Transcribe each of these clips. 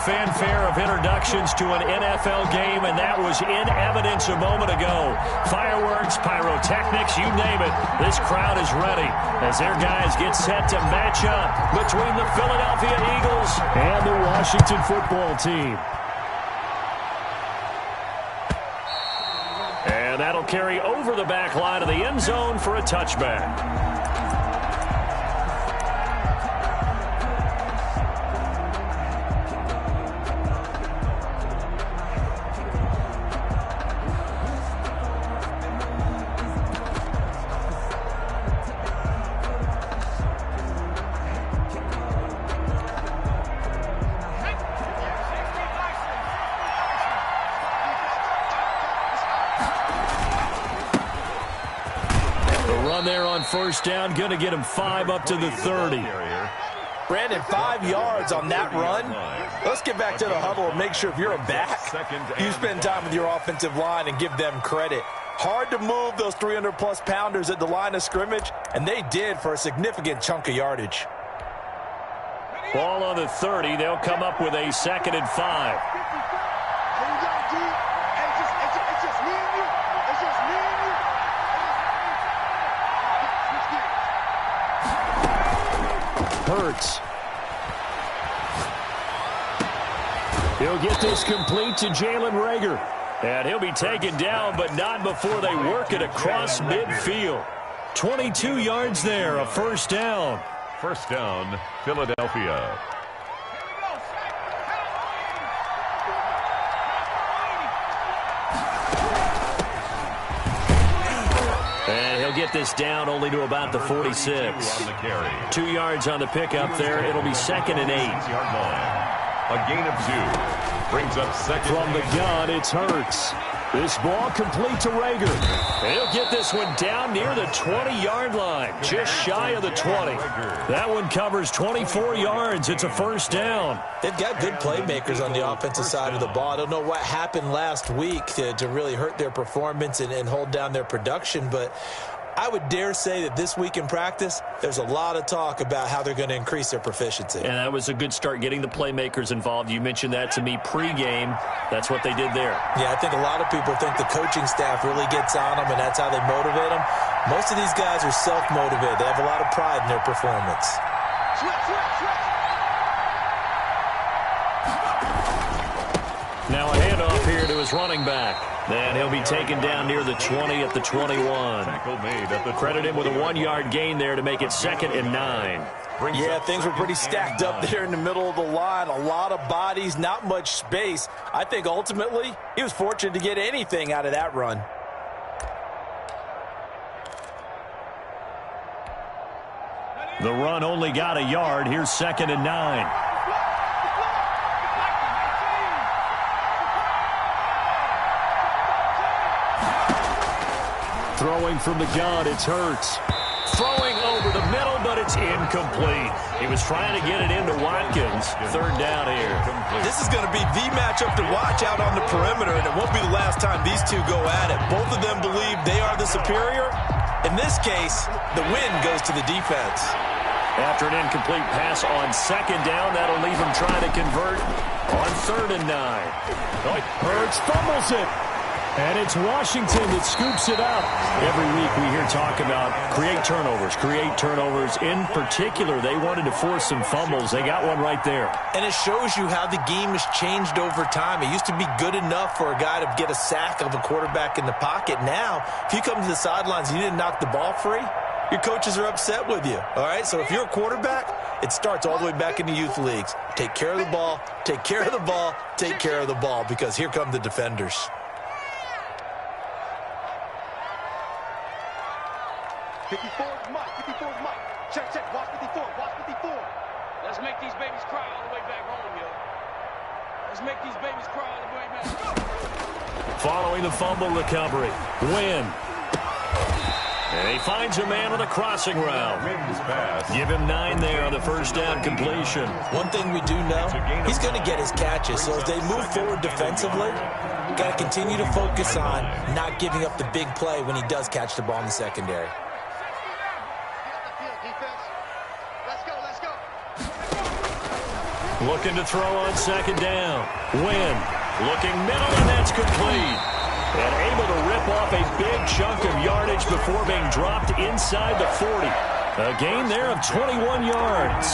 fanfare of introductions to an NFL game, and that was in evidence a moment ago. Fireworks, pyrotechnics, you name it. This crowd is ready as their guys get set to match up between the Philadelphia Eagles and the Washington football team. And that'll carry over the back line of the end zone for a touchback. There on first down, going to get him 5 up to the 30. Brandon, 5 yards on that run. Let's get back to the huddle and make sure if you're a back, you spend time with your offensive line and give them credit. Hard to move those 300-plus pounders at the line of scrimmage, and they did for a significant chunk of yardage. Ball on the 30. They'll come up with a 2nd and 5. Hurts. He'll get this complete to Jalen Reagor. And he'll be taken down, but not before they work it across midfield. 22 yards there, a first down. First down, Philadelphia. And he'll get this down only to about the 46. 2 yards on the pickup there. It'll be 2nd and 8. A gain of 2. Brings up second. From the gun, it's Hurts. This ball complete to Reagor. He'll get this one down near the 20-yard line, just shy of the 20. That one covers 24 yards. It's a first down. They've got good playmakers on the offensive side of the ball. I don't know what happened last week to really hurt their performance and hold down their production, but I would dare say that this week in practice, there's a lot of talk about how they're going to increase their proficiency. And that was a good start getting the playmakers involved. You mentioned that to me pregame. That's what they did there. Yeah, I think a lot of people think the coaching staff really gets on them, and that's how they motivate them. Most of these guys are self-motivated. They have a lot of pride in their performance. Now a handoff here to his running back. And he'll be taken down near the 20 at the 21. Credit him with a 1-yard gain there to make it 2nd and 9. Yeah, things were pretty stacked up there in the middle of the line. A lot of bodies, not much space. I think ultimately he was fortunate to get anything out of that run. The run only got a yard. Here's 2nd and 9. Throwing from the gun, it's Hurts. Throwing over the middle, but it's incomplete. He was trying to get it into Watkins. 3rd down here. This is going to be the matchup to watch out on the perimeter, and it won't be the last time these two go at it. Both of them believe they are the superior. In this case, the win goes to the defense. After an incomplete pass on 2nd down, that'll leave him trying to convert on 3rd and 9. Hurts fumbles it. And it's Washington that scoops it up. Every week we hear talk about create turnovers. In particular, they wanted to force some fumbles. They got one right there. And it shows you how the game has changed over time. It used to be good enough for a guy to get a sack of a quarterback in the pocket. Now, if you come to the sidelines and you didn't knock the ball free, your coaches are upset with you. All right, so if you're a quarterback, it starts all the way back in the youth leagues. Take care of the ball, take care of the ball, take care of the ball, because here come the defenders. 54 is Mike. 54 is Mike. Check. Watch 54. Watch 54. Let's make these babies cry all the way back home, yo. Let's make these babies cry all the way back home. Following the fumble recovery. Win. And he finds a man on the crossing route. Give him 9 there on the first down completion. One thing we do know, he's going to get his catches. So as they move forward defensively, got to continue to focus on not giving up the big play when he does catch the ball in the secondary. Looking to throw on second down. Wynn looking middle, and that's complete. And able to rip off a big chunk of yardage before being dropped inside the 40. A gain there of 21 yards.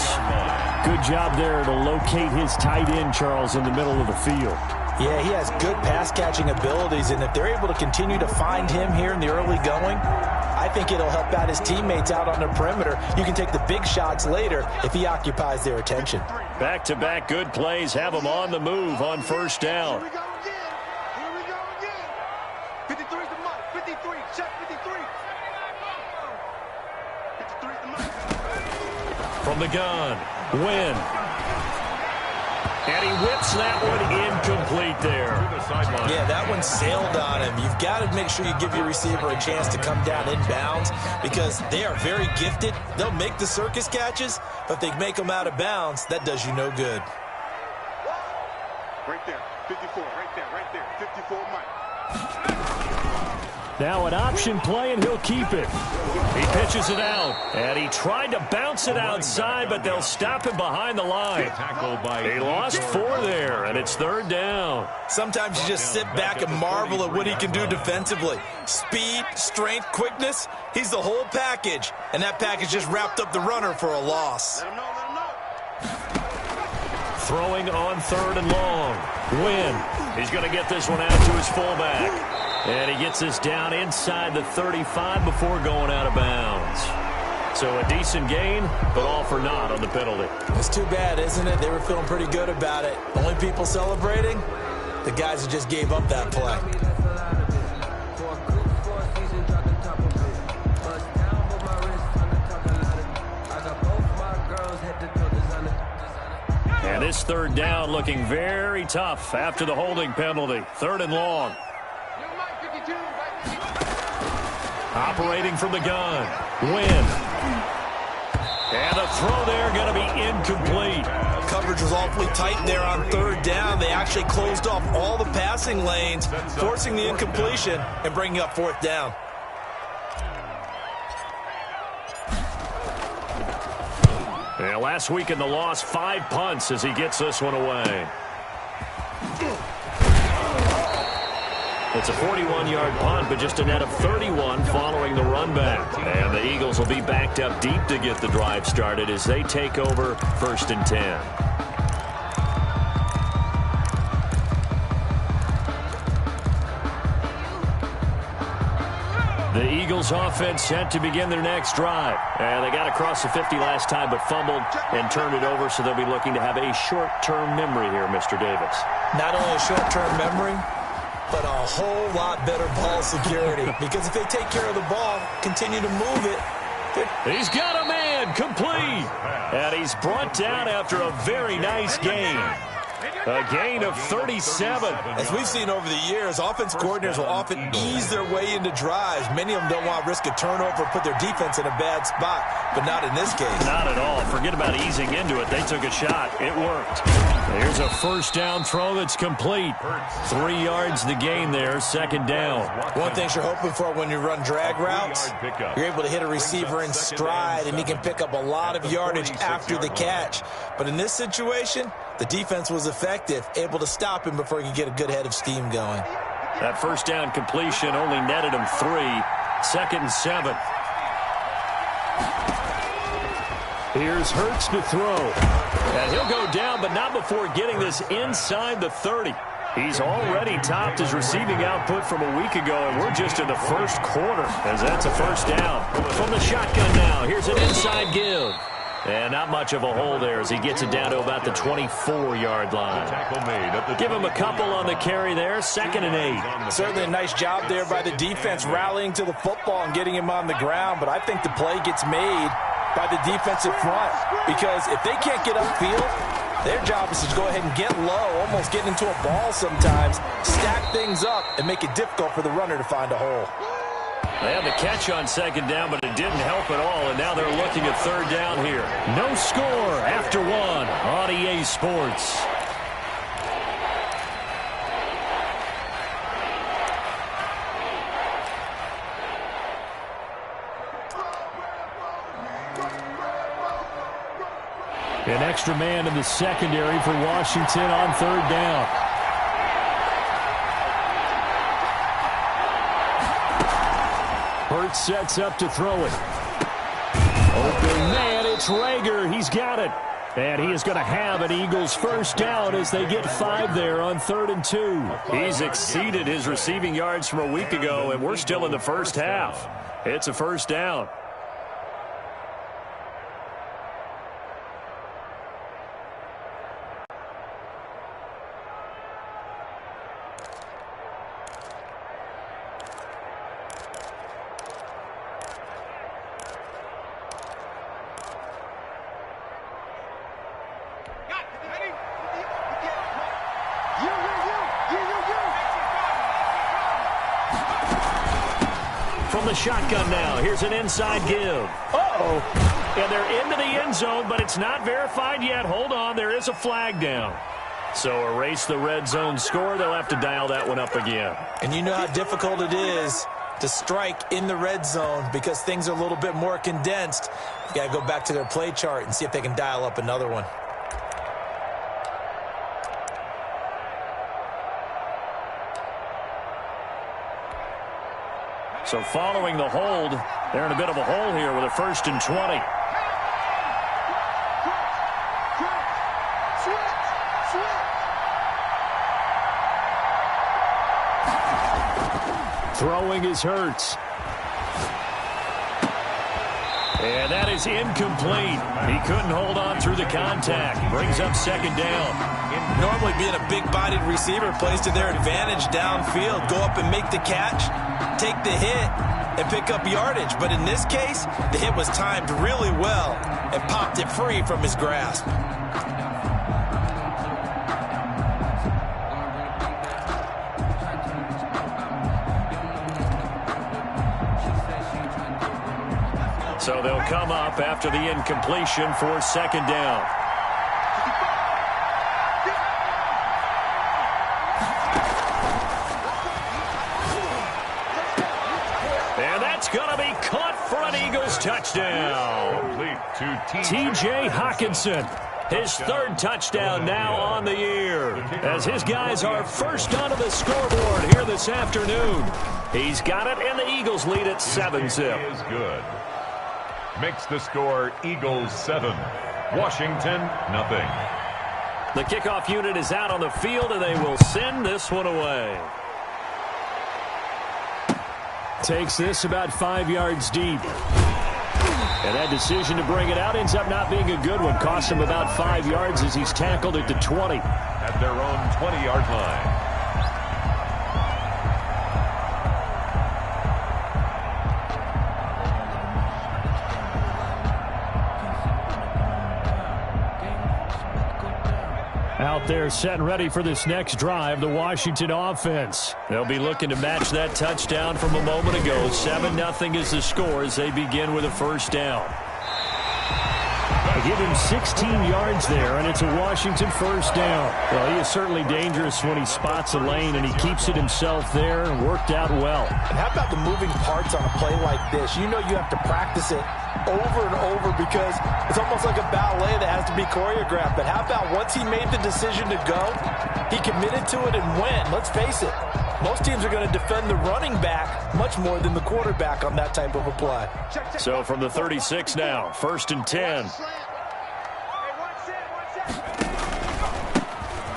Good job there to locate his tight end, Charles, in the middle of the field. Yeah, he has good pass-catching abilities, and if they're able to continue to find him here in the early going, I think it'll help out his teammates out on the perimeter. You can take the big shots later if he occupies their attention. Back-to-back good plays have him on the move on first down. Here we go again. Here we go again. 53 is the mark. 53. Check 53. 53 is the mark. From the gun, Wynn. And he whips that one incomplete there. Yeah, that one sailed on him. You've got to make sure you give your receiver a chance to come down inbounds because they are very gifted. They'll make the circus catches, but if they make them out of bounds, that does you no good. Right there. 54. Right there. Right there. 54 Mike. Now an option play, and he'll keep it. He pitches it out, and he tried to bounce it outside, but they'll stop him behind the line. He lost 4 there, and it's third down. Sometimes you just sit back and marvel at what he can do defensively. Speed, strength, quickness, he's the whole package, and that package just wrapped up the runner for a loss. Let him know. Let him know. Throwing on third and long. Wynn. He's going to get this one out to his fullback. And he gets this down inside the 35 before going out of bounds. So a decent gain, but all for naught on the penalty. It's too bad, isn't it? They were feeling pretty good about it. Only people celebrating? The guys who just gave up that play. And this third down looking very tough after the holding penalty. Third and long. Operating from the gun. Wynn. And a throw there going to be incomplete. Coverage was awfully tight there on third down. They actually closed off all the passing lanes, forcing the incompletion and bringing up fourth down. And last week in the loss, 5 punts as he gets this one away. It's a 41-yard punt, but just a net of 31 following the run back. And the Eagles will be backed up deep to get the drive started as they take over first and 10. The Eagles offense set to begin their next drive. And they got across the 50 last time but fumbled and turned it over, so they'll be looking to have a short-term memory here, Mr. Davis. Not only a short-term memory, but a whole lot better ball security. Because if they take care of the ball, continue to move it. He's got a man, complete. And he's brought down after a very nice gain. A gain of 37. As we've seen over the years, offense coordinators will often ease their way into drives. Many of them don't want to risk a turnover or put their defense in a bad spot, but not in this case. Not at all. Forget about easing into it. They took a shot. It worked. Here's a first down throw that's complete. 3 yards the gain there, second down. One thing you're hoping for when you run drag routes, you're able to hit a receiver in stride, and he can pick up a lot of yardage after the catch. But in this situation, the defense was effective, able to stop him before he could get a good head of steam going. That first down completion only netted him 3. Second and 7. Here's Hurts to throw. And he'll go down, but not before getting this inside the 30. He's already topped his receiving output from a week ago, and we're just in the first quarter as that's a first down. From the shotgun now, here's an inside give. And not much of a hole there as he gets it down to about the 24-yard line. Give him a couple on the carry there, second and 8. Certainly a nice job there by the defense rallying to the football and getting him on the ground, but I think the play gets made by the defensive front because if they can't get upfield, their job is to go ahead and get low, almost get into a ball sometimes, stack things up, and make it difficult for the runner to find a hole. They had the catch on second down, but it didn't help at all, and now they're looking at third down here. No score after 1 on EA Sports. An extra man in the secondary for Washington on third down. Hurts sets up to throw it. Open man, it's Rager. He's got it. And he is going to have an Eagles first down as they get 5 there on 3rd and 2. He's exceeded his receiving yards from a week ago, and we're still in the first half. It's a first down. From the shotgun now, here's an inside give. Uh-oh. And they're into the end zone, but it's not verified yet. Hold on, there is a flag down. So erase the red zone score. They'll have to dial that one up again. And you know how difficult it is to strike in the red zone because things are a little bit more condensed. You got to go back to their play chart and see if they can dial up another one. So following the hold, they're in a bit of a hole here with a 1st and 20. Throwing is Hurts. And that is incomplete. He couldn't hold on through the contact. Brings up 2nd down. Normally being a big-bodied receiver plays to their advantage downfield. Go up and make the catch, take the hit, and pick up yardage. But in this case, the hit was timed really well and popped it free from his grasp. So they'll come up after the incompletion for 2nd down. And that's going to be caught for an Eagles touchdown. T.J. Hockenson, his 3rd touchdown now on the year, as his guys are first onto the scoreboard here this afternoon. He's got it, and the Eagles lead at 7-zip. Is good. Makes the score Eagles 7, Washington nothing. The kickoff unit is out on the field, and they will send this one away. Takes this about 5 yards deep. And that decision to bring it out ends up not being a good one. Costs him about 5 yards as he's tackled at the 20. At their own 20-yard line. Out there set and ready for this next drive, the Washington offense. They'll be looking to match that touchdown from a moment ago. 7-0 is the score as they begin with a first down. They give him 16 yards there, and it's a Washington first down. Well, he is certainly dangerous when he spots a lane, and he keeps it himself there and worked out well. And how about the moving parts on a play like this? You know you have to practice it over and over because it's almost like a ballet that has to be choreographed. But how about once he made the decision to go, he committed to it and went. Let's face it, most teams are going to defend the running back much more than the quarterback on that type of a play. So from the 36 now, 1st and 10.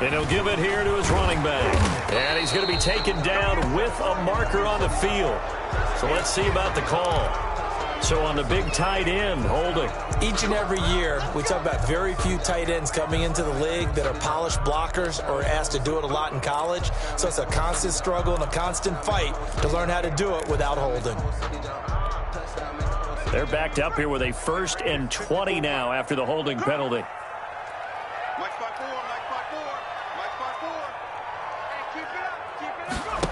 And he'll give it here to his running back. And he's going to be taken down with a marker on the field. So let's see about the call. So on the big tight end, holding. Each and every year, we talk about very few tight ends coming into the league that are polished blockers or asked to do it a lot in college. So it's a constant struggle and a constant fight to learn how to do it without holding. They're backed up here with a 1st and 20 now after the holding penalty. Mike 5-4, Mike 5-4, Mike 5-4. Hey, keep it up, keep it up.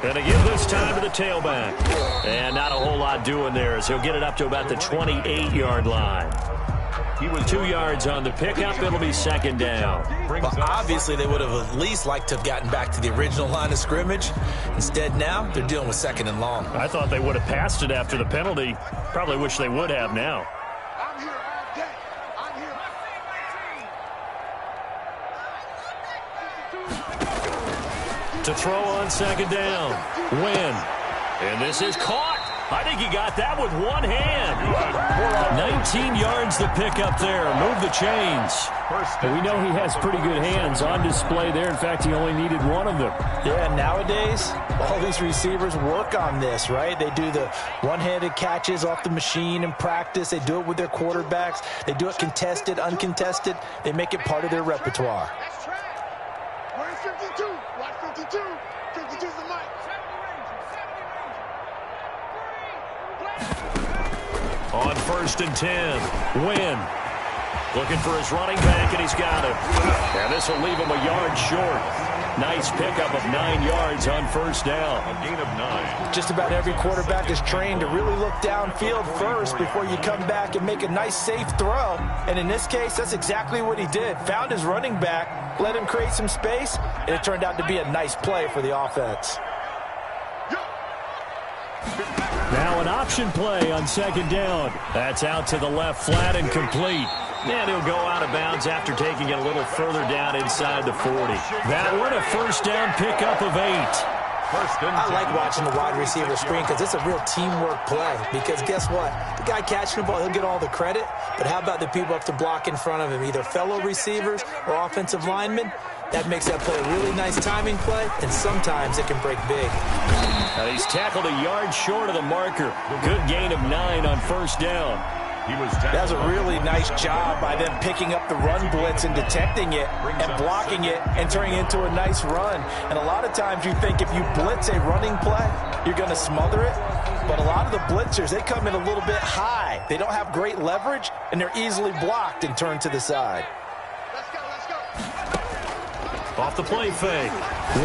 Going to give this time to the tailback. And not a whole lot doing there as he'll get it up to about the 28-yard line. He was 2 yards on the pickup. It'll be 2nd down. Well, obviously, they would have at least liked to have gotten back to the original line of scrimmage. Instead, now they're dealing with 2nd and long. I thought they would have passed it after the penalty. Probably wish they would have now. I'm here all day. I'm here To throw on second down. Win. And this is caught. I think he got that with one hand. 19 yards to pick up there. Move the chains. And we know he has pretty good hands on display there. In fact, he only needed one of them. Yeah, nowadays, all these receivers work on this, right? They do the one-handed catches off the machine in practice. They do it with their quarterbacks. They do it contested, uncontested. They make it part of their repertoire. That's track. Where's 52? Watch 52. 52's the mic. On 1st and 10. Win. Looking for his running back, and he's got him. And this will leave him a yard short. Nice pickup of 9 yards on 1st down. A gain of 9. Just about every quarterback is trained to really look downfield first before you come back and make a nice, safe throw. And in this case, that's exactly what he did. Found his running back, let him create some space, and it turned out to be a nice play for the offense. Now an option play on 2nd down. That's out to the left, flat and complete. And he'll go out of bounds after taking it a little further down inside the 40. That one, a 1st down pickup of 8. I like watching the wide receiver screen because it's a real teamwork play. Because guess what? The guy catching the ball, he'll get all the credit. But how about the people up to block in front of him, either fellow receivers or offensive linemen? That makes that play a really nice timing play, and sometimes it can break big. And he's tackled a yard short of the marker. Good gain of 9 on 1st down. That was a really nice job by them picking up the run blitz and detecting it and blocking it and turning it into a nice run. And a lot of times you think if you blitz a running play, you're going to smother it. But a lot of the blitzers, they come in a little bit high. They don't have great leverage, and they're easily blocked and turned to the side. Let's go, let's go. Off the play fake.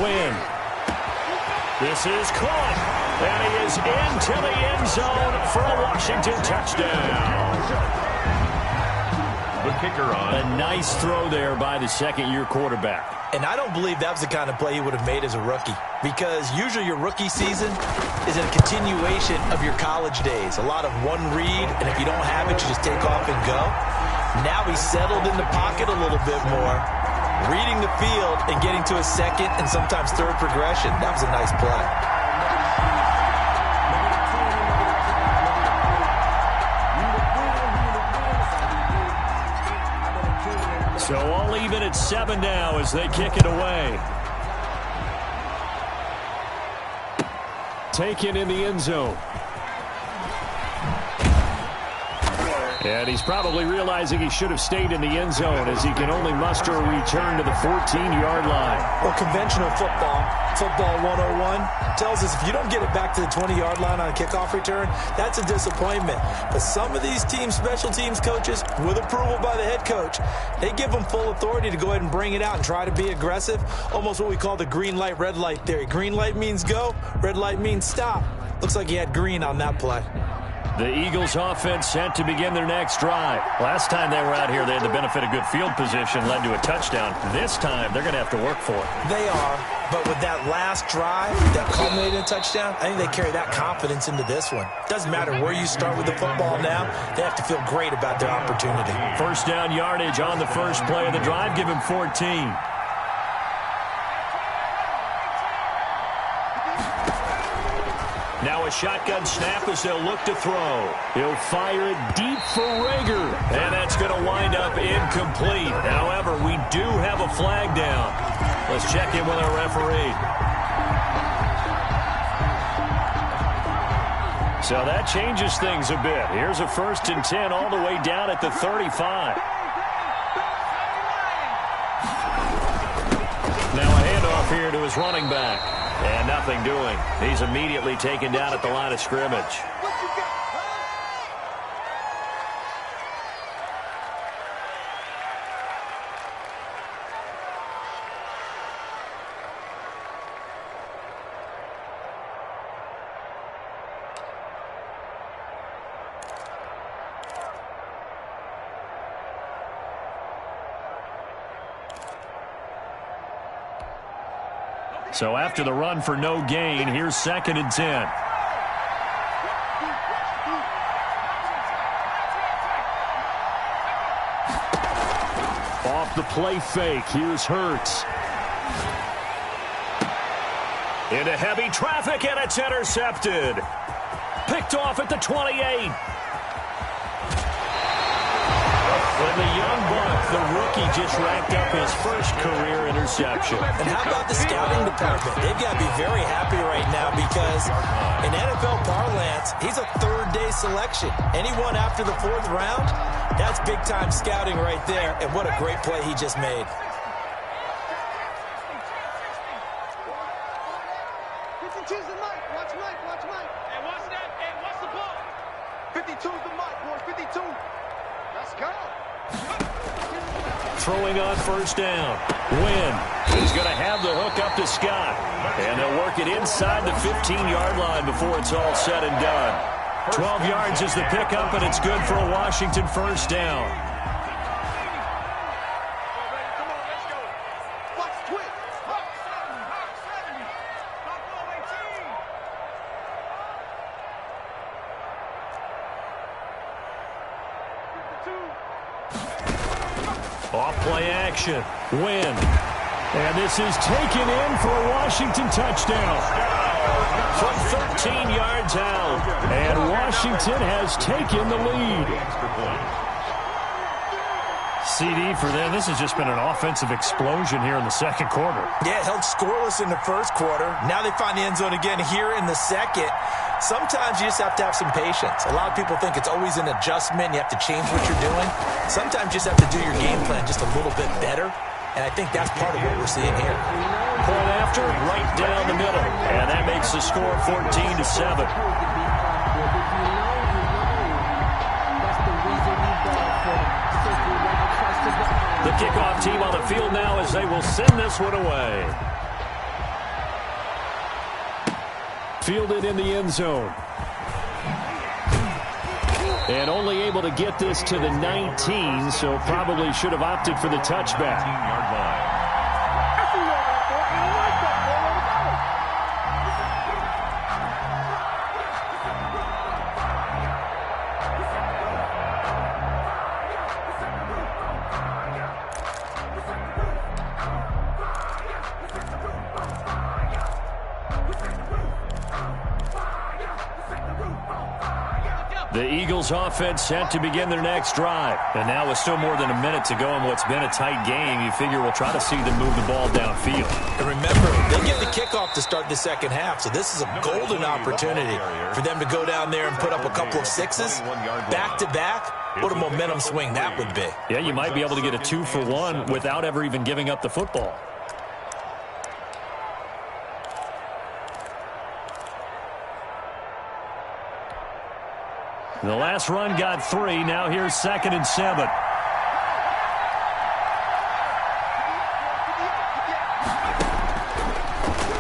Win. This is caught. And he is into the end zone for a Washington touchdown. The kicker on. A nice throw there by the second-year quarterback. And I don't believe that was the kind of play he would have made as a rookie. Because usually your rookie season is a continuation of your college days. A lot of one read, and if you don't have it, you just take off and go. Now he's settled in the pocket a little bit more, reading the field and getting to a second and sometimes third progression. That was a nice play. So all even at 7 now as they kick it away. Taken in the end zone. And he's probably realizing he should have stayed in the end zone as he can only muster a return to the 14-yard line. Well, conventional football 101, tells us if you don't get it back to the 20-yard line on a kickoff return, that's a disappointment. But some of these teams, special teams coaches, with approval by the head coach, they give them full authority to go ahead and bring it out and try to be aggressive, almost what we call the green light, red light theory. Green light means go, red light means stop. Looks like he had green on that play. The Eagles offense set to begin their next drive. Last time they were out here, they had the benefit of good field position, led to a touchdown. This time, they're going to have to work for it. They are, but with that last drive that culminated in a touchdown, I think they carry that confidence into this one. Doesn't matter where you start with the football now, they have to feel great about their opportunity. 1st down yardage on the first play of the drive, give him 14. Now a shotgun snap as they'll look to throw. He'll fire it deep for Rager. And that's going to wind up incomplete. However, we do have a flag down. Let's check in with our referee. So that changes things a bit. Here's a 1st and 10 all the way down at the 35. Now a handoff here to his running back. And nothing doing. He's immediately taken down at the line of scrimmage. So after the run for no gain, here's 2nd and 10. Off the play fake, here's Hurts. Into heavy traffic, and it's intercepted. Picked off at the 28. And the young buck, the rookie, just racked up his first career interception. And how about the scouting department? They've got to be very happy right now because in NFL parlance, he's a third-day selection. Anyone after the fourth round, that's big-time scouting right there. And what a great play he just made. 52's the mic. Watch Mike. Watch Mike. Hey, what's that? Hey, what's the ball? 52's the mic, boy. 52. Let's go. Throwing on first down. Wynn is going to have the hook up to Scott. And they'll work it inside the 15-yard line before it's all said and done. 12 yards is the pickup, and it's good for a Washington first down. Come on, let's go. Watch twitch. Hawk 70. Hawk 18. Off play action. Wynn. And this is taken in for a Washington touchdown. From 13 yards out. And Washington has taken the lead. CD for them. This has just been an offensive explosion here in the second quarter. Yeah, held scoreless in the first quarter. Now they find the end zone again here in the second. Sometimes you just have to have some patience. A lot of people think it's always an adjustment. You have to change what you're doing. Sometimes you just have to do your game plan just a little bit better. And I think that's part of what we're seeing here. Point after, right down the middle. And that makes the score 14-7. The kickoff team on the field now as they will send this one away. Fielded in the end zone. And only able to get this to the 19, so probably should have opted for the touchback. 15-yard line. The Eagles offense set to begin their next drive. And now with still more than a minute to go in what's been a tight game, you figure we'll try to see them move the ball downfield. And remember, they get the kickoff to start the second half, so this is a golden opportunity for them to go down there and put up a couple of sixes back-to-back. What a momentum swing that would be. Yeah, you might be able to get a 2-for-1 without ever even giving up the football. The last run got 3. Now here's 2nd and 7.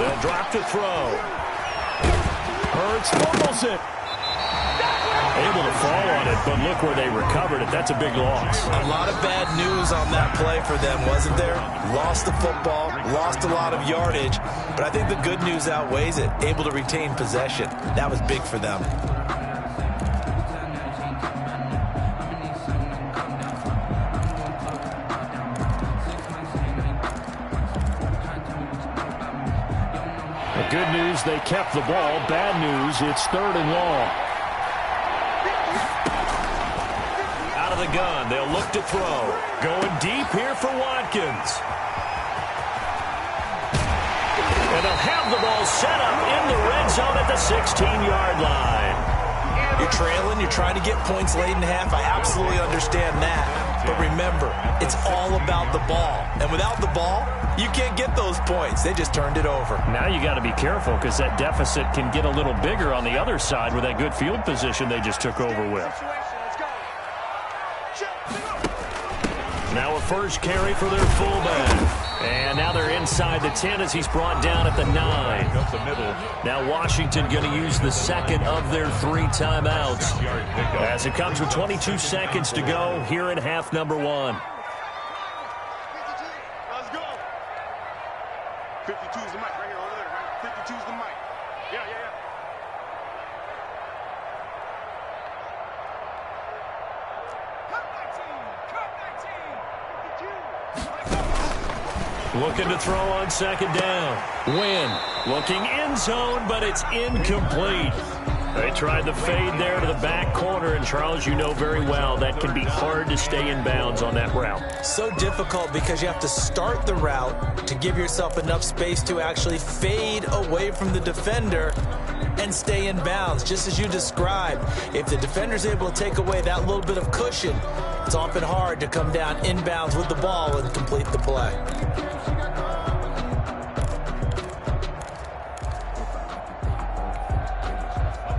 They'll drop to throw. Hurts fumbles it. Able to fall on it, but look where they recovered it. That's a big loss. A lot of bad news on that play for them, wasn't there? Lost the football, lost a lot of yardage, but I think the good news outweighs it. Able to retain possession. That was big for them. Good news, they kept the ball. Bad news, it's 3rd and long. Out of the gun, they'll look to throw. Going deep here for Watkins. And they'll have the ball set up in the red zone at the 16-yard line. You're trailing, you're trying to get points late in half. I absolutely understand that. But remember, it's all about the ball. And without the ball, you can't get those points. They just turned it over. Now you got to be careful because that deficit can get a little bigger on the other side with that good field position they just took over with. Now a first carry for their fullback. And now they're inside the 10 as he's brought down at the 9. Now Washington going to use the second of their 3 timeouts as it comes with 22 seconds to go here in half number 1. Let's go. 52's the mic right here over there, right? 52's the mic. Yeah. Looking to throw on second down. Wynn looking end zone, but it's incomplete. They tried the fade there to the back corner, and Charles, you know very well that can be hard to stay in bounds on that route. So difficult because you have to start the route to give yourself enough space to actually fade away from the defender and stay in bounds, just as you described. If the defender's able to take away that little bit of cushion, it's often hard to come down inbounds with the ball and complete the play.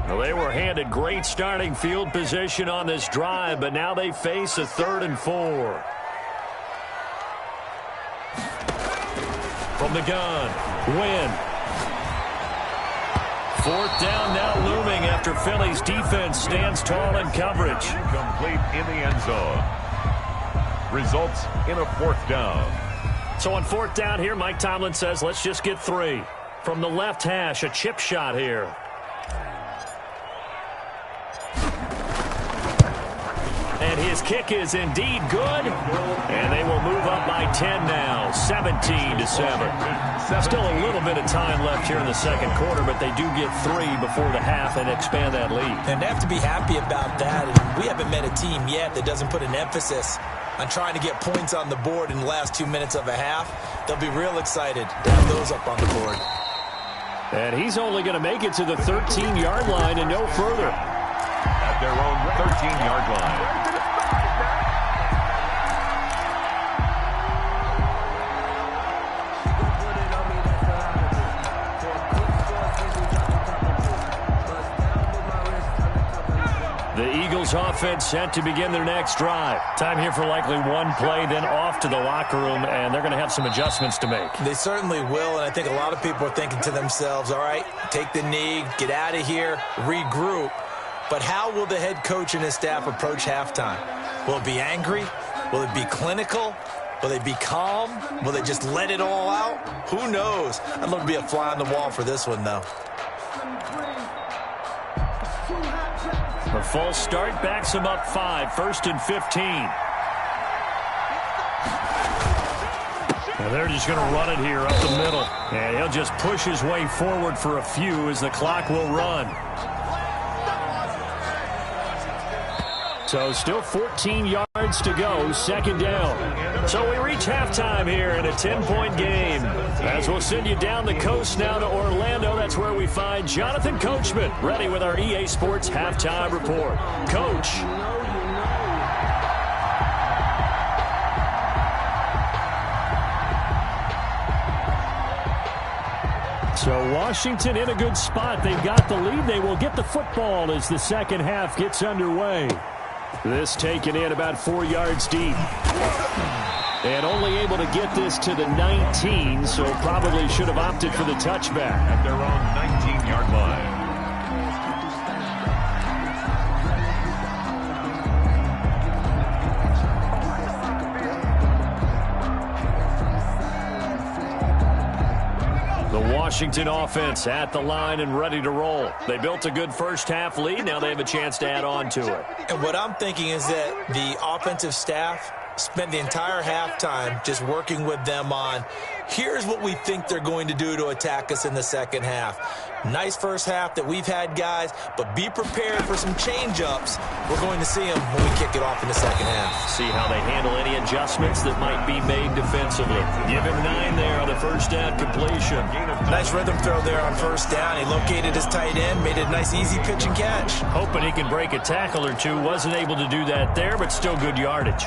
Well, they were handed great starting field position on this drive, but now they face a 3rd and 4. From the gun, Wynn. 4th down now looming after Philly's defense stands tall in coverage. Complete in the end zone. Results in a 4th down. So on 4th down here, Mike Tomlin says, let's just get 3. From the left hash, a chip shot here. And his kick is indeed good. And they will move up by 10 now, 17-7. Still a little bit of time left here in the second quarter, but they do get 3 before the half and expand that lead. And they have to be happy about that. And we haven't met a team yet that doesn't put an emphasis on trying to get points on the board in the last 2 minutes of a half. They'll be real excited to have those up on the board. And he's only going to make it to the 13-yard line and no further. At their own 13-yard line. The Eagles offense set to begin their next drive. Time here for likely one play, then off to the locker room, and they're going to have some adjustments to make. They certainly will, and I think a lot of people are thinking to themselves, all right, take the knee, get out of here, regroup. But how will the head coach and his staff approach halftime? Will it be angry? Will it be clinical? Will they be calm? Will they just let it all out? Who knows? I'd love to be a fly on the wall for this one, though. A false start backs him up 5, 1st and 15. Now they're just going to run it here up the middle. And he'll just push his way forward for a few as the clock will run. So still 14 yards to go, 2nd down. So we reach halftime here in a 10-point game. As we'll send you down the coast now to Orlando, that's where we find Jonathan Coachman, ready with our EA Sports Halftime Report. Coach. So Washington in a good spot. They've got the lead. They will get the football as the second half gets underway. This taken in about 4 yards deep. And only able to get this to the 19, so probably should have opted for the touchback. At their own 19-yard line. The Washington offense at the line and ready to roll. They built a good first half lead. Now they have a chance to add on to it. And what I'm thinking is that the offensive staff spent the entire halftime just working with them on, here's what we think they're going to do to attack us in the second half. Nice first half that we've had, guys, but be prepared for some change-ups. We're going to see them when we kick it off in the second half. See how they handle any adjustments that might be made defensively. Give him 9 there on the first down completion. Nice rhythm throw there on first down. He located his tight end, made a nice easy pitch and catch. Hoping he can break a tackle or two. Wasn't able to do that there, but still good yardage.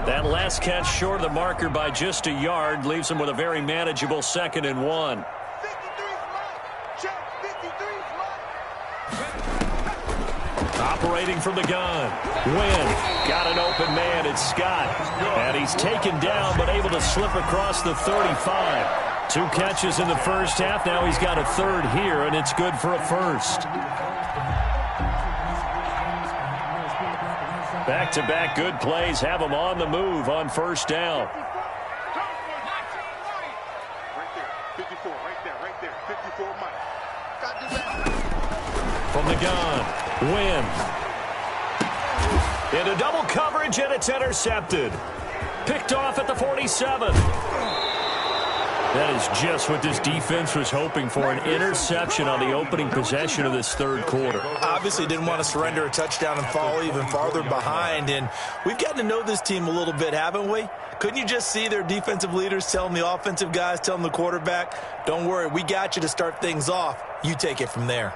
That last catch short of the marker by just a yard leaves him with a very manageable 2nd and 1. Operating from the gun. Wynn got an open man. It's Scott. And he's taken down but able to slip across the 35. 2 catches in the first half. Now he's got a 3rd here, and it's good for a 1st. Back-to-back good plays have him on the move on first down. Right there, 54, right there, 54, Mike. Got to do that. From the gun, Wynn. Into double coverage, and it's intercepted. Picked off at the 47. That is just what this defense was hoping for, an interception on the opening possession of this third quarter. Obviously didn't want to surrender a touchdown and fall even farther behind, and we've gotten to know this team a little bit, haven't we? Couldn't you just see their defensive leaders telling the offensive guys, telling the quarterback, don't worry, we got you to start things off. You take it from there.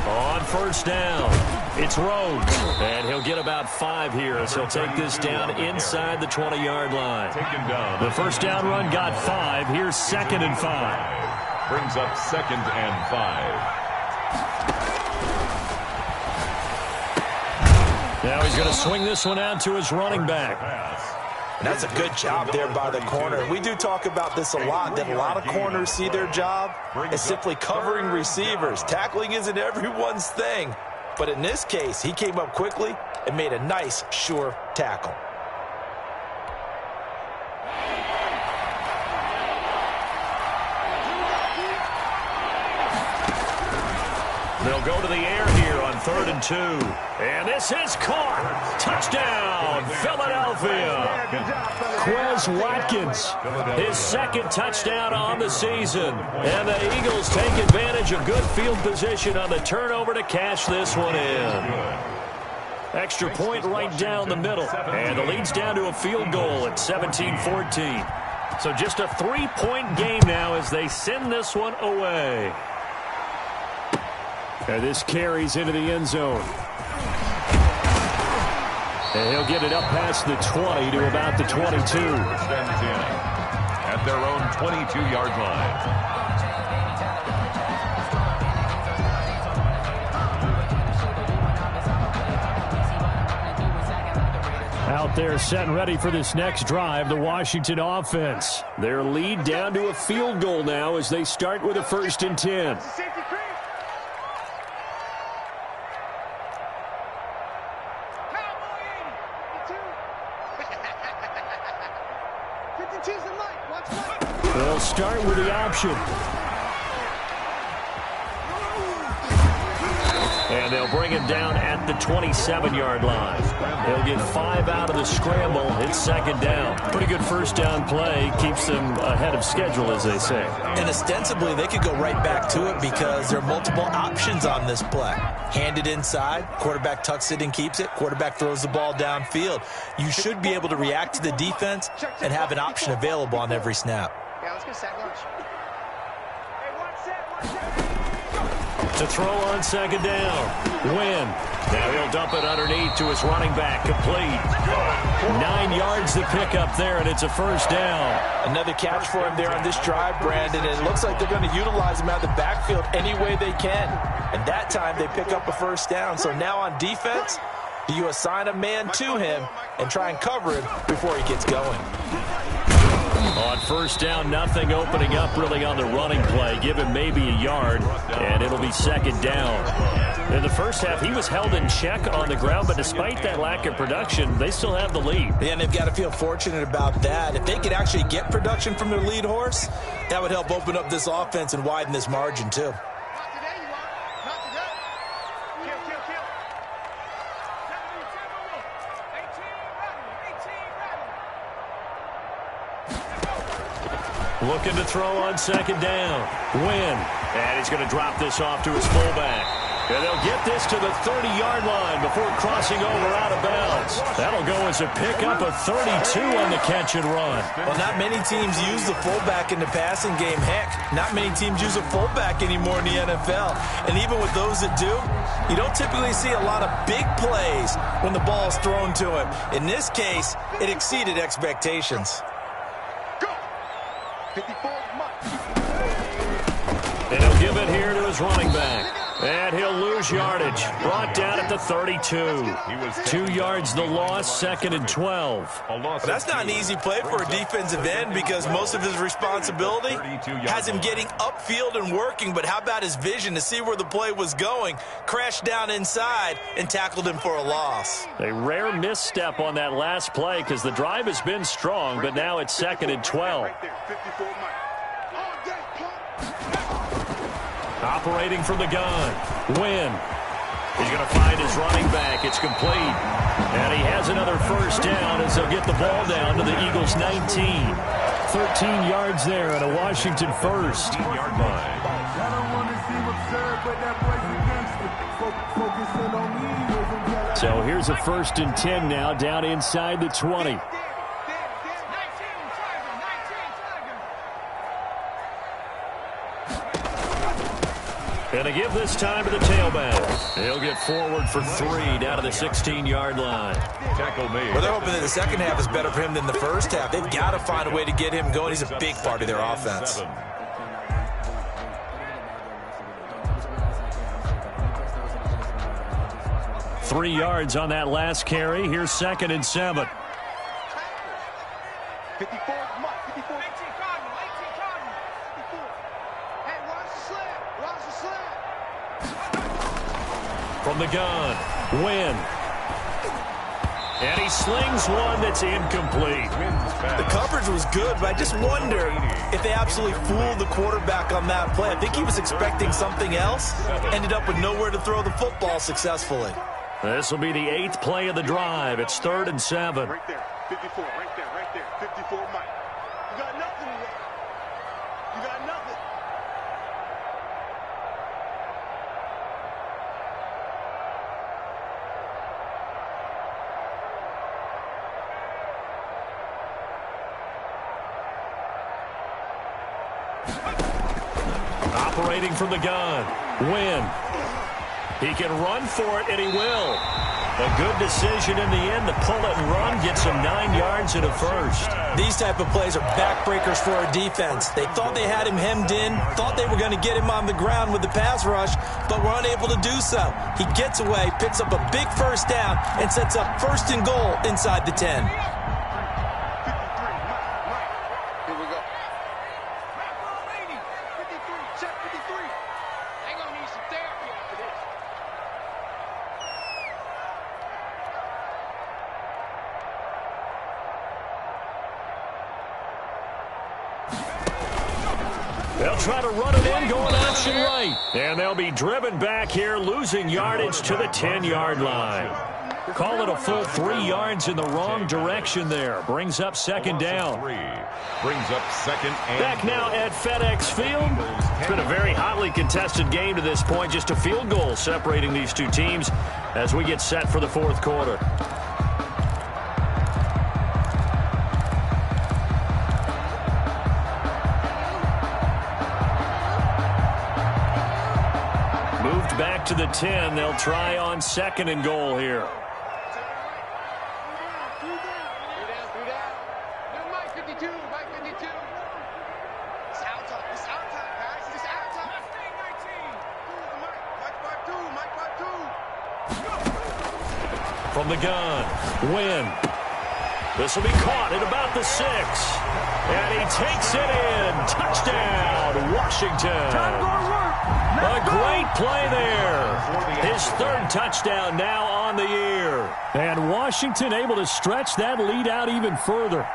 On first down, it's Rhodes, and he'll get about 5 here as he'll take this down inside the 20-yard line. The first down run got 5. Here's 2nd and 5. Brings up 2nd and 5. Now he's going to swing this one out to his running back. And that's a good job there by the corner. We do talk about this a lot, that a lot of corners see their job as simply covering receivers. Tackling isn't everyone's thing. But in this case, he came up quickly and made a nice, sure tackle. They'll go to the air here on 3rd and 2. And this is caught. Touchdown, Philadelphia. Quez Watkins, his 2nd touchdown on the season. And the Eagles take advantage of good field position on the turnover to cash this one in. Extra point right down the middle. And the lead's down to a field goal at 17-14. So just a 3-point game now as they send this one away. And this carries into the end zone. And he'll get it up past the 20 to about the 22. At their own 22-yard line. Out there set and ready for this next drive, the Washington offense. Their lead down to a field goal now as they start with a 1st and 10. They'll start with the option. And they'll bring him down at the 27-yard line. They'll get 5 out of the scramble. It's 2nd down. Pretty good first down play. Keeps them ahead of schedule, as they say. And ostensibly, they could go right back to it because there are multiple options on this play. Handed inside, quarterback tucks it and keeps it, quarterback throws the ball downfield. You should be able to react to the defense and have an option available on every snap. Yeah, let's go sack lunch. To throw on 2nd down. Win. Now he'll dump it underneath to his running back. Complete. 9 yards to pick up there, and it's a 1st down. Another catch for him there on this drive, Brandon, and it looks like they're going to utilize him out of the backfield any way they can. And that time they pick up a 1st down. So now on defense, do you assign a man to him and try and cover him before he gets going? On 1st down, nothing opening up really on the running play. Give him maybe a yard, and it'll be 2nd down. In the first half, he was held in check on the ground, but despite that lack of production, they still have the lead. Yeah, and they've got to feel fortunate about that. If they could actually get production from their lead horse, that would help open up this offense and widen this margin, too. Looking to throw on 2nd down. Win. And he's going to drop this off to his fullback. And they'll get this to the 30-yard line before crossing over out of bounds. That'll go as a pickup of 32 on the catch and run. Well, not many teams use the fullback in the passing game. Heck, not many teams use a fullback anymore in the NFL. And even with those that do, you don't typically see a lot of big plays when the ball is thrown to him. In this case, it exceeded expectations. And he'll give it here to his running back. And he'll lose yardage. Brought down at the 32. 2 yards the loss, 2nd and 12. But that's not an easy play for a defensive end because most of his responsibility has him getting upfield and working. But how about his vision to see where the play was going? Crashed down inside and tackled him for a loss. A rare misstep on that last play because the drive has been strong, but now it's 2nd and 12. Operating from the gun. Wynn. He's going to find his running back. It's complete. And he has another first down as they'll get the ball down to the Eagles' 19. 13 yards there and a Washington first. 15-yard line. So here's a 1st and 10 now down inside the 20. Going to give this time to the tailback. He'll get forward for 3 down to the 16-yard line. Tackle made. Well, they're hoping that the second half is better for him than the first half. They've got to find a way to get him going. He's a big part of their offense. 3 yards on that last carry. Here's 2nd and 7. 54, 54. 18 Cardinal, 18 Cardinal. 54. Hey, watch the sled. Watch the sled. From the gun, Wynn. And he slings one that's incomplete. The coverage was good, but I just wonder if they absolutely fooled the quarterback on that play. I think he was expecting something else. Ended up with nowhere to throw the football successfully. This will be the 8th play of the drive. It's 3rd and 7. Right there. 54, right there, right there. 54, Mike. You got nothing today. You got nothing. Operating from the gun, Wynn. He can run for it, and he will. A good decision in the end to pull it and run, gets him 9 yards and a first. These type of plays are backbreakers for our defense. They thought they had him hemmed in, thought they were going to get him on the ground with the pass rush, but were unable to do so. He gets away, picks up a big first down, and sets up 1st and goal inside the 10. 53, Mike. Here we go. 53, check 53. They're going to need some therapy after this. They'll try to run it in, going option right. And they'll be driven back here, losing yardage to the 10-yard line. Call it a full 3 yards in the wrong direction there. Brings up 2nd down. Brings up 2nd and Back now at FedEx Field. It's been a very hotly contested game to this point. Just a field goal separating these two teams as we get set for the 4th quarter. Moved back to the 10. They'll try on 2nd and goal here. Mike 52, Mike 52. It's out time. It's out time, guys. It's out time. Let's stay 19. Mike 52. From the gun, Wynn. This will be caught at about the 6. And he takes it in. Touchdown, Washington. A great play there. His 3rd touchdown now on the year. And Washington able to stretch that lead out even further.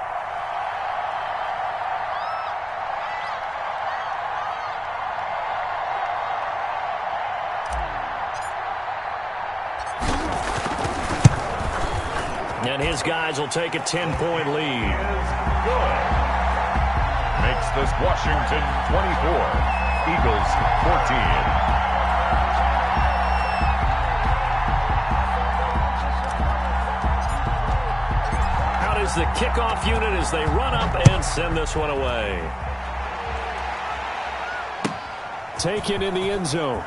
And his guys will take a 10-point lead. good. Makes this Washington 24. Eagles 14. Out is the kickoff unit as they run up and send this one away. Taken in the end zone.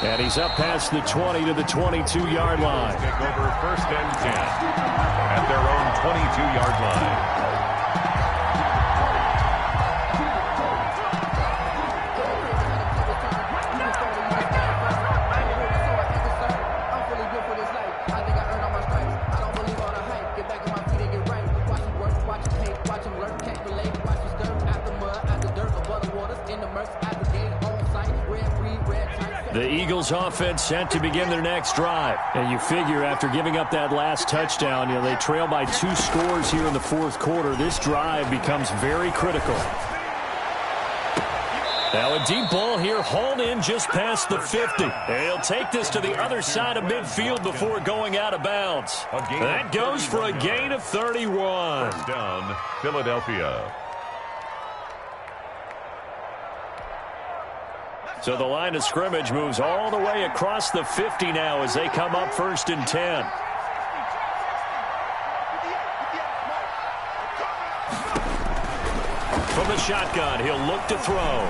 And he's up past the 20 to the 22-yard line. Take over 1st and 10 at their own 22-yard line. The Eagles offense set to begin their next drive. And you figure after giving up that last touchdown, they trail by 2 scores here in the 4th quarter. This drive becomes very critical. Now a deep ball here, hauled in just past the 50. He'll take this to the other side of midfield before going out of bounds. That goes for a gain of 31. First down, Philadelphia. So the line of scrimmage moves all the way across the 50 now as they come up 1st and 10. From the shotgun, he'll look to throw.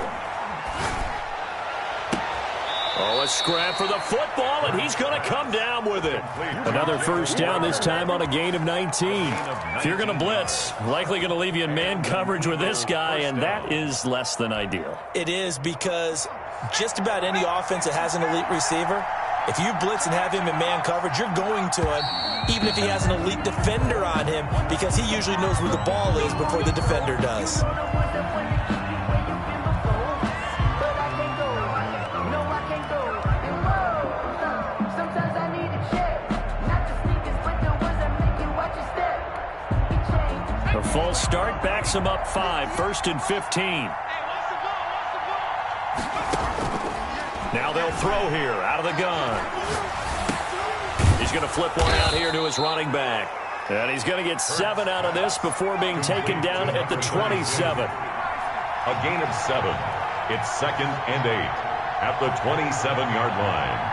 Oh, a scrap for the football, and he's going to come down with it. Another first down, this time on a gain of 19. If you're going to blitz, likely going to leave you in man coverage with this guy, and that is less than ideal. It is, because just about any offense that has an elite receiver, if you blitz and have him in man coverage, you're going to him, even if he has an elite defender on him, because he usually knows where the ball is before the defender does. The false start backs him up 5, 1st and 15. Now they'll throw here out of the gun. He's going to flip one out here to his running back. And he's going to get 7 out of this before being taken down at the 27. A gain of 7. It's 2nd and 8 at the 27-yard line.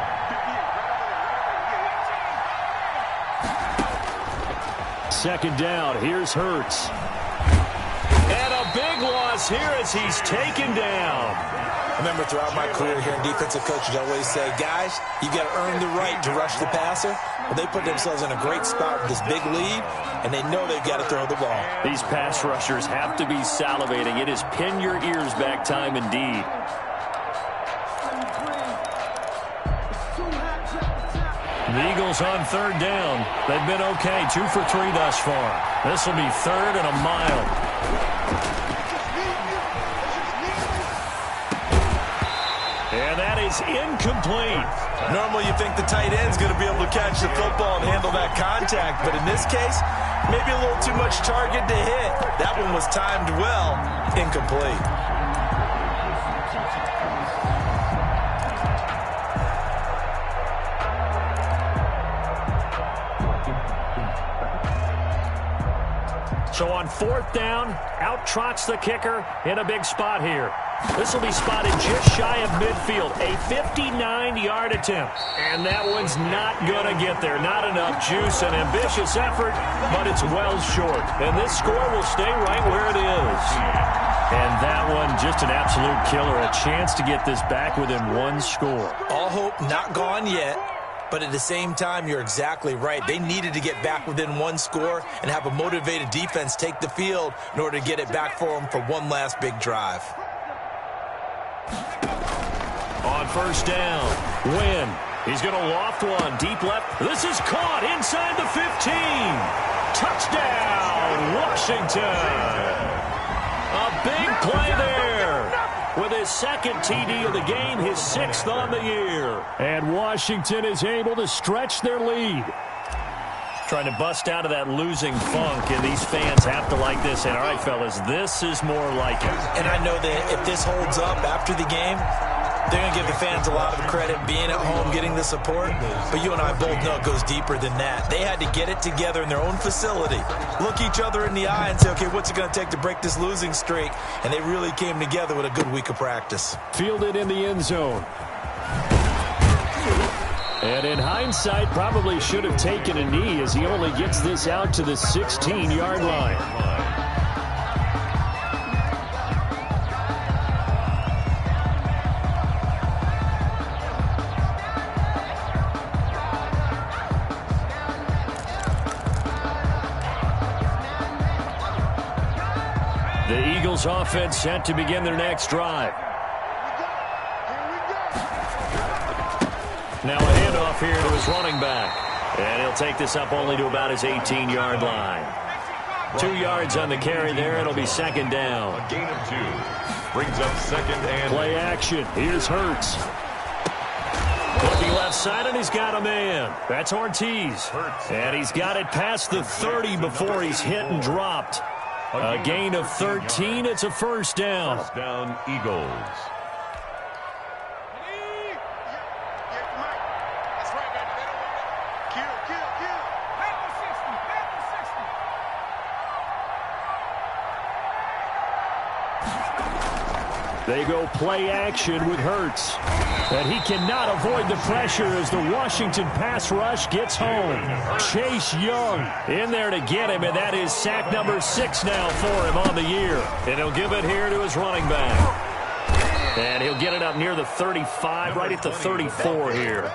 Second down, here's Hurts. And a big loss here as he's taken down. I remember throughout my career here in defensive coaches, I always say, guys, you got to earn the right to rush the passer. Well, they put themselves in a great spot with this big lead, and they know they've got to throw the ball. These pass rushers have to be salivating. It is pin your ears back time indeed. The Eagles on 3rd down. They've been okay, 2 for 3 thus far. This will be 3rd and a mile. And that is incomplete. Normally you think the tight end's going to be able to catch the football and handle that contact, but in this case, maybe a little too much target to hit. That one was timed well. Incomplete. So on 4th down, out trots the kicker in a big spot here. This will be spotted just shy of midfield, a 59-yard attempt. And that one's not going to get there. Not enough juice, an ambitious effort, but it's well short. And this score will stay right where it is. And that one, just an absolute killer, a chance to get this back within 1 score. All hope not gone yet. But at the same time, you're exactly right. They needed to get back within 1 score and have a motivated defense take the field in order to get it back for them for one last big drive. On 1st down, Wynn. He's going to loft one deep left. This is caught inside the 15. Touchdown, Washington. A big play there. With his 2nd TD of the game, his 6th on the year. And Washington is able to stretch their lead. Trying to bust out of that losing funk, and these fans have to like this. And all right, fellas, this is more like it. And I know that if this holds up after the game, they're going to give the fans a lot of credit being at home, getting the support. But you and I both know it goes deeper than that. They had to get it together in their own facility, look each other in the eye and say, okay, what's it going to take to break this losing streak? And they really came together with a good week of practice. Fielded in the end zone. And in hindsight, probably should have taken a knee as he only gets this out to the 16-yard line. The Eagles offense set to begin their next drive. Now a handoff here to his running back. And he'll take this up only to about his 18-yard line. 2 yards on the carry there. It'll be 2nd down. A gain of 2. Brings up 2nd and... Play action. Here's Hurts. Looking left side, and he's got a man. That's Ortiz. And he's got it past the 30 before he's hit and dropped. A gain of 13. It's a 1st down. First down, Eagles. They go play action with Hurts. And he cannot avoid the pressure as the Washington pass rush gets home. Chase Young in there to get him, and that is sack number 6 now for him on the year. And he'll give it here to his running back. And he'll get it up near the 35, right at the 34 here.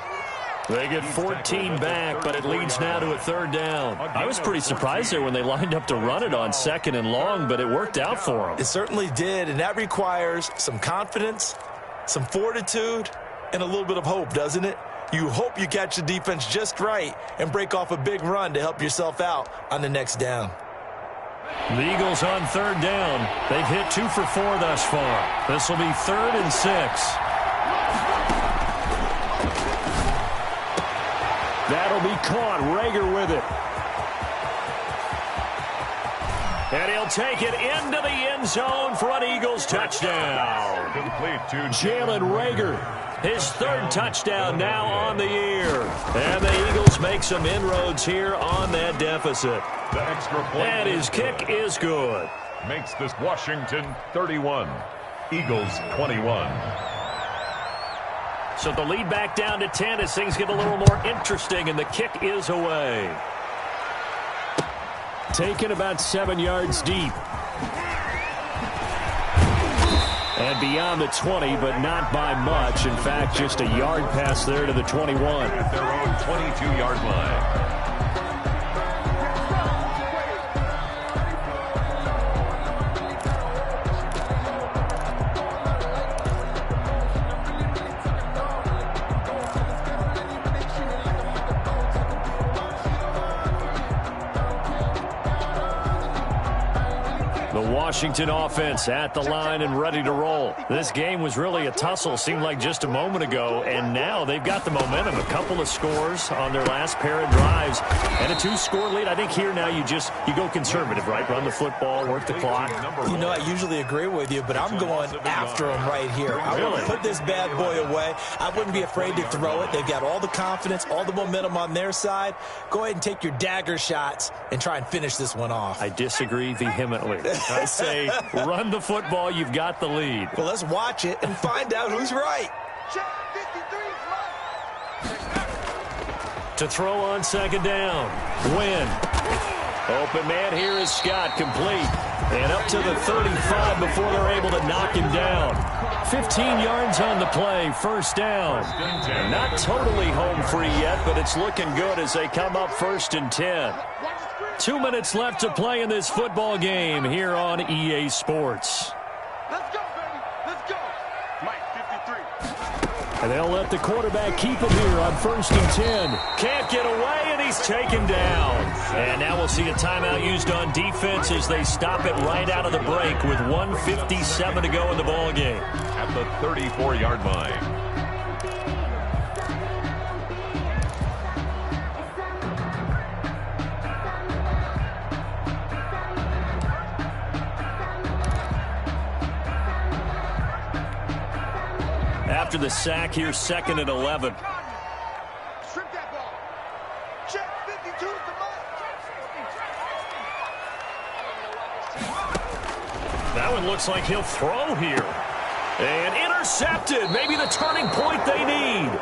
They get 14 back, but it leads now to a 3rd down. I was pretty surprised there when they lined up to run it on 2nd and long, but it worked out for them. It certainly did, and that requires some confidence, some fortitude, and a little bit of hope, doesn't it? You hope you catch the defense just right and break off a big run to help yourself out on the next down. The Eagles on 3rd down. They've hit 2 for 4 thus far. This will be 3rd and 6. That'll be caught. Rager with it. And he'll take it into the end zone for an Eagles touchdown. Complete to Jalen Rager, his 3rd touchdown now on the year. And the Eagles make some inroads here on that deficit. The extra point. And his kick is good. Makes this Washington 31, Eagles 21. So the lead back down to 10 as things get a little more interesting, and the kick is away. Taken about 7 yards deep. And beyond the 20, but not by much. In fact, just a yard pass there to the 21. At their own 22-yard line. Washington offense at the line and ready to roll. This game was really a tussle, seemed like just a moment ago, and now they've got the momentum. A couple of scores on their last pair of drives and a 2-score lead. I think here now you go conservative, right? Run the football, work the clock. You know, I usually agree with you, but I'm going after them right here. I want to put this bad boy away. I wouldn't be afraid to throw it. They've got all the confidence, all the momentum on their side. Go ahead and take your dagger shots and try and finish this one off. I disagree vehemently. I say run the football. You've got the lead. Well, let's watch it and find out who's right. To throw on 2nd down. Win. Open man here is Scott, complete. And up to the 35 before they're able to knock him down. 15 yards on the play, 1st down. Not totally home free yet, but it's looking good as they come up 1st and 10. 2 minutes left to play in this football game here on EA Sports. Let's go, baby. Let's go. Mike 53. And they'll let the quarterback keep it here on 1st and 10. Can't get away, and he's taken down. And now we'll see a timeout used on defense as they stop it right out of the break with 1:57 to go in the ballgame. At the 34-yard line. After the sack, here's 2nd and 11. Strip that ball. Check 52 is the mark. That one looks like he'll throw here. And intercepted. Maybe the turning point they need.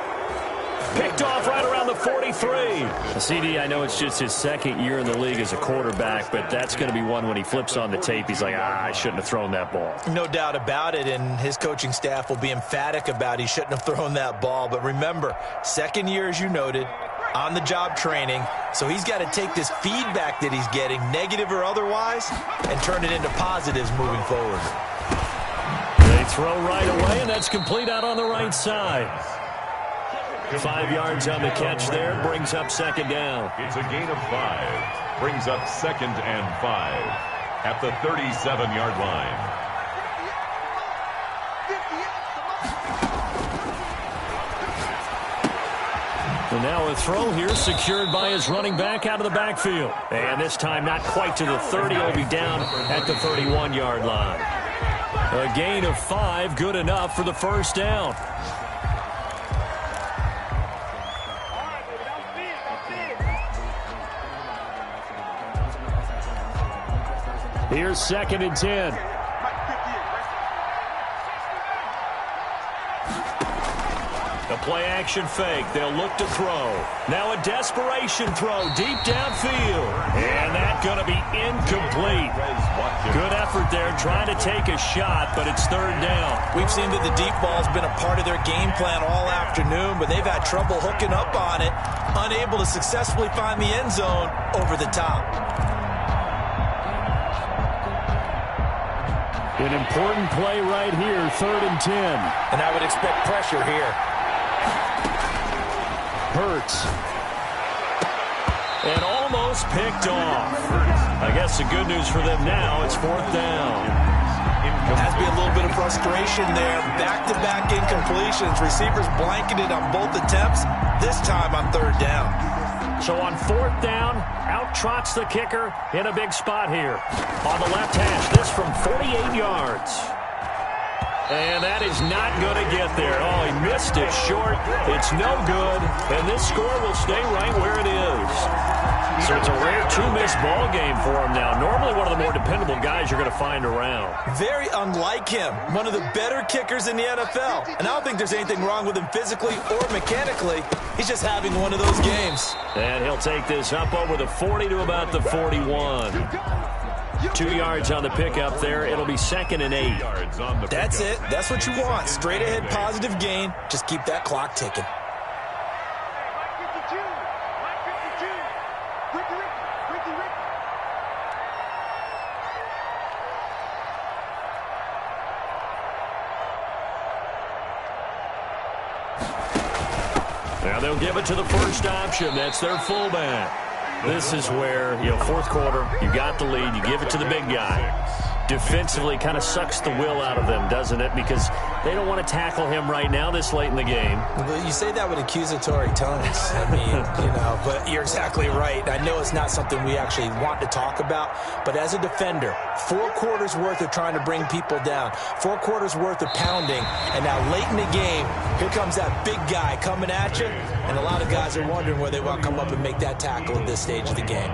Picked off right around the 43. CD, I know it's just his 2nd year in the league as a quarterback, but that's going to be one when he flips on the tape. He's like, I shouldn't have thrown that ball. No doubt about it, and his coaching staff will be emphatic about he shouldn't have thrown that ball. But remember, 2nd year, as you noted, on-the-job training, so he's got to take this feedback that he's getting, negative or otherwise, and turn it into positives moving forward. They throw right away, and that's complete out on the right side. 5 yards on the catch there, brings up 2nd down. It's a gain of 5. Brings up 2nd and 5 at the 37-yard line. And now a throw here secured by his running back out of the backfield. And this time not quite to the 30. He'll be down at the 31-yard line. A gain of 5, good enough for the 1st down. Here's 2nd and 10. A play-action fake. They'll look to throw. Now a desperation throw deep downfield. And that's going to be incomplete. Good effort there trying to take a shot, but it's third down. We've seen that the deep ball's been a part of their game plan all afternoon, but they've had trouble hooking up on it, unable to successfully find the end zone over the top. An important play right here, 3rd and 10. And I would expect pressure here. Hurts. And almost picked off. I guess the good news for them now, it's 4th down. Has to be a little bit of frustration there. Back-to-back incompletions. Receivers blanketed on both attempts. This time on 3rd down. So on 4th down, out trots the kicker in a big spot here. On the left hash, this from 48 yards. And that is not going to get there. Oh, he missed it short. It's no good. And this score will stay right where it is. So it's a rare two-miss ball game for him now. Normally one of the more dependable guys you're going to find around. Very unlike him. One of the better kickers in the NFL. And I don't think there's anything wrong with him physically or mechanically. He's just having one of those games. And he'll take this up over the 40 to about the 41. 2 yards on the pickup there. It'll be 2nd and 8. That's it. That's what you want. Straight ahead positive gain. Just keep that clock ticking. Now they'll give it to the first option. That's their fullback. This is where, 4th quarter, you got the lead, you give it to the big guy. Defensively kind of sucks the will out of them, doesn't it? Because they don't want to tackle him right now this late in the game. Well, you say that with accusatory tones. I mean, but you're exactly right. I know it's not something we actually want to talk about, but as a defender, 4 quarters worth of trying to bring people down, 4 quarters worth of pounding, and now late in the game, here comes that big guy coming at you, and a lot of guys are wondering where they want to come up and make that tackle at this stage of the game.